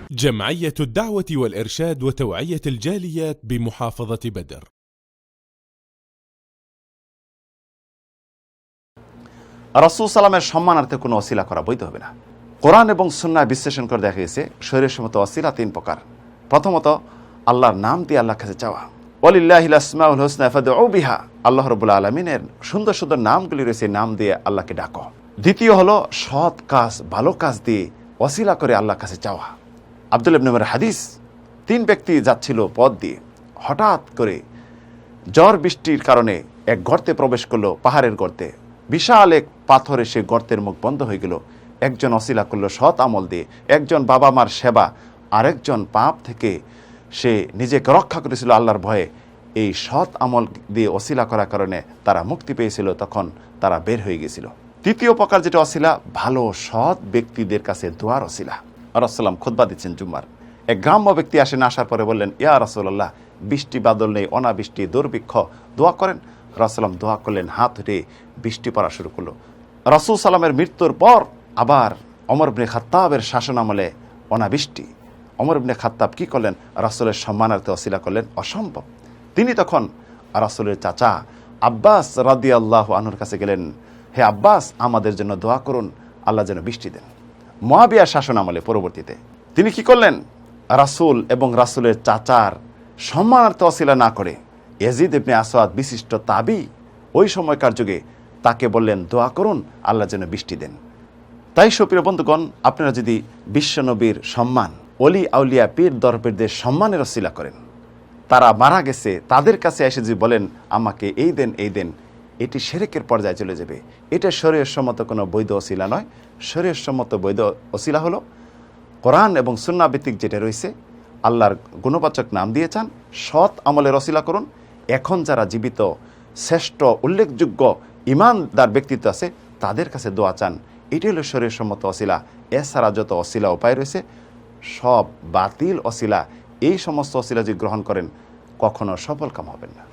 جمعية الدعوة والإرشاد وتوعية الجاليات بمحافظة بدر. রাসূল সাল্লামের সম্মানার্থে কোনো ওসিলা করা বৈধ হবে না। কোরআন এবং সুন্নাহ বিশ্লেষণ করে দেখা গেছে শরীয়তসম্মত ওসিলা তিন প্রকার। প্রথমত আল্লাহর নাম দিয়ে আল্লাহর কাছে চাওয়া। ওয়ালিল্লাহিল আসমাউল হুসনা ফাদউ বিহা, আল্লাহ রাব্বুল আলামিনের সুন্দর সুন্দর নামগুলি রয়েছে, নাম দিয়ে আল্লাহকে ডাকো। দ্বিতীয় হলো সৎ কাজ, ভালো কাজ দিয়ে ওসিলা করে আল্লাহর কাছে চাওয়া। আব্দুল্লাহ ইবনে উমরের হাদিস, তিন ব্যক্তি যাচ্ছিল পথ দিয়ে, হঠাৎ করে ঝড় বৃষ্টির কারণে এক গর্তে প্রবেশ করলো, পাহাড়ের গর্তে। বিশাল এক পাথরে সে গর্তের মুখ বন্ধ হয়ে গেল। একজন ওসিলা করলো সৎ আমল দিয়ে, একজন বাবা মার সেবা, আরেকজন পাপ থেকে সে নিজেকে রক্ষা করেছিল আল্লাহর ভয়ে। এই সৎ আমল দিয়ে ওসিলা করার কারণে তারা মুক্তি পেয়েছিল, তখন তারা বের হয়ে গেছিল। তৃতীয় প্রকার যেটা ওসিলা, ভালো সৎ ব্যক্তিদের কাছে দোয়ার ওসিলা। রাসূলুল্লাহ খুতবা দিচ্ছেন জুম্মার, এক গ্রাম্য ব্যক্তি আসেন, আসার পরে বললেন, ইয়া রাসূলুল্লাহ, বৃষ্টি বাদল নেই, অনাবৃষ্টি, দুর্ভিক্ষ, দোয়া করেন। রাসূলুল্লাহ দোয়া করলেন, হাত উঠে বৃষ্টি পড়া শুরু করলো। রাসূল সাল্লামের মৃত্যুর পর আবার ওমর ইবনে খাত্তাবের শাসনামলে অনাবৃষ্টি। ওমর ইবনে খাত্তাব কি করলেন? রাসূলের সম্মানার্থে ওসিলা করলেন, অসম্ভব। তিনি তখন রাসূলের চাচা আব্বাস রাদিয়াল্লাহু আনহুর কাছে গেলেন, হে আব্বাস, আমাদের জন্য দোয়া করুন, আল্লাহ যেন বৃষ্টি দেন। মুয়াবিয়ার শাসনামলে পরবর্তীতে তিনি কি করলেন? রাসূল এবং রাসূলের চাচার সম্মানার্থে ওসিলা না করে ইয়াজিদ ইবনে আসওয়াদ, বিশিষ্ট তাবি ওই সময়কার যুগে, তাকে বললেন দোয়া করুন, আল্লাহ যেন বৃষ্টি দেন। তাই সুপ্রিয় বন্ধুগণ, আপনারা যদি বিশ্বনবীর সম্মান, অলি আউলিয়া পীর দরবেরদের সম্মানের ওসিলা করেন, তারা মারা গেছে, তাদের কাছে এসে যদি বলেন আমাকে এই দেন এই দেন, এটি শিরকের পর্যায়ে চলে যাবে। এটা শরীয়তসম্মত কোনো বৈধ ওসিলা নয়। শরীয়তসম্মত বৈধ ওসিলা হলো কোরআন এবং সুন্নাহ ভিত্তিক যেটা রয়েছে, আল্লাহর গুণবাচক নাম দিয়ে চান, সৎ আমলের ওসিলা করুন। এখন যারা জীবিত শ্রেষ্ঠ উল্লেখযোগ্য ইমানদার ব্যক্তিত্ব আছে, তাদের কাছে দোয়া চান। এটি হলো শরীয়তসম্মত ওসিলা। এছাড়া যত ওসিলা উপায় রয়েছে সব বাতিল ওসিলা। এই সমস্ত ওসিলা যদি গ্রহণ করেন, কখনো সফল কাম হবেন না।